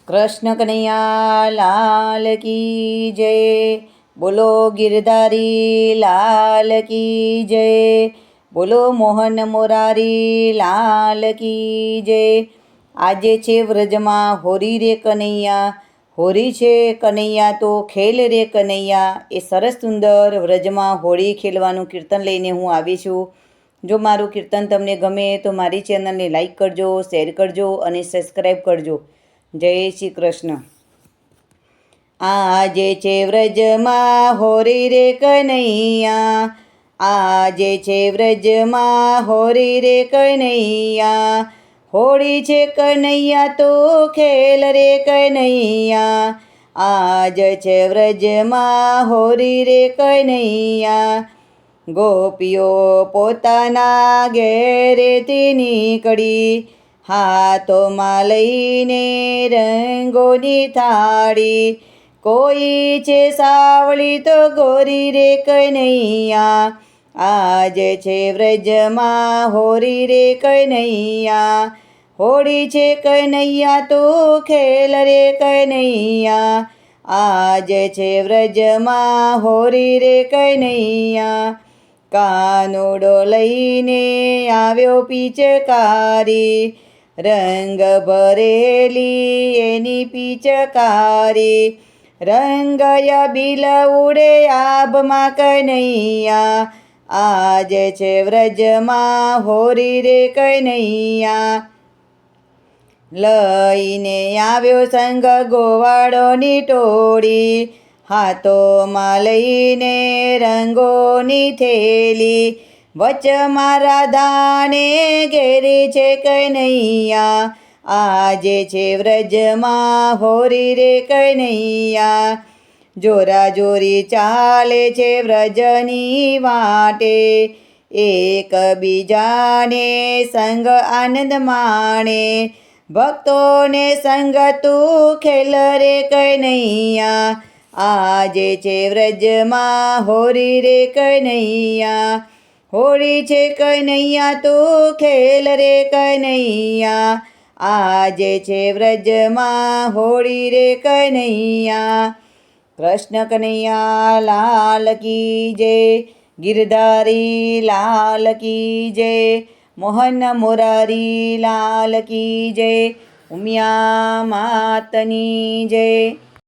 કૃષ્ણ કનૈયા લાલ કી જય। બોલો ગિરધારી લાલ કી જય। બોલો મોહન મોરારી લાલ કી જય। આજે છે વ્રજમાં હોરી રે કનૈયા, હોરી છે કનૈયા તો ખેલ રે કનૈયા। એ સરસ સુંદર વ્રજમાં હોળી ખેલવાનું કીર્તન લઈને હું આવી છું। જો મારું કીર્તન તમને ગમે તો મારી ચેનલને લાઈક કરજો, શેર કરજો અને સબસ્ક્રાઈબ કરજો। જય શ્રી કૃષ્ણ। આજે છે વ્રજમાં હોરી રે કનૈયા, આજે છે વ્રજમાં હોરી રે કનૈયા। હોળી છે કનૈયા તો ખેલ રે કનૈયા, આજ છે વ્રજમાં હોરી રે કનૈયા। ગોપીઓ પોતાના ઘેરેથી નીકળી, હાથોમાં લઈને રંગોની થાળી। કોઈ છે સાવળી તો ગોરી રે કનૈયા, આજે છે વ્રજમાં હોરી રે કનૈયા। હોળી છે કનૈયા તો ખેલ રે કનૈયા, આજે છે વ્રજમાં હોરી રે કનૈયા। કાનુડો લઈને આવ્યો પિચકારી, રંગ ભરેલી એની પિચકારી। રંગયા બિલ ઉડે આભમાં કનૈયા, આજે છે વ્રજમાં હોરી રે કનૈયા। લઈને આવ્યો સંગ ગોવાળોની ટોળી, હાથોમાં લઈને રંગોની થેલી। વચમાં રાધાને ઘેરી છે કનૈયા, આજે છે વ્રજમાં હોરી રે કનૈયા। જોરા જોરી ચાલે છે વ્રજની વાટે, એકબીજાને સંગ આનંદ માણે। ભક્તોને સંગ તું ખેલ રે કનૈયા, આજે છે વ્રજમાં હોરી રે કનૈયા। હોળી છે કનૈયા તો ખેલ રે કનૈયા, આજે છે વ્રજમાં હોળી રે કનૈયા। કૃષ્ણ કનૈયા લાલ કી જય, ગિરધારી લાલ કી જય, મોહન મોરારી લાલ કી જય, ઉમિયા માતની જય।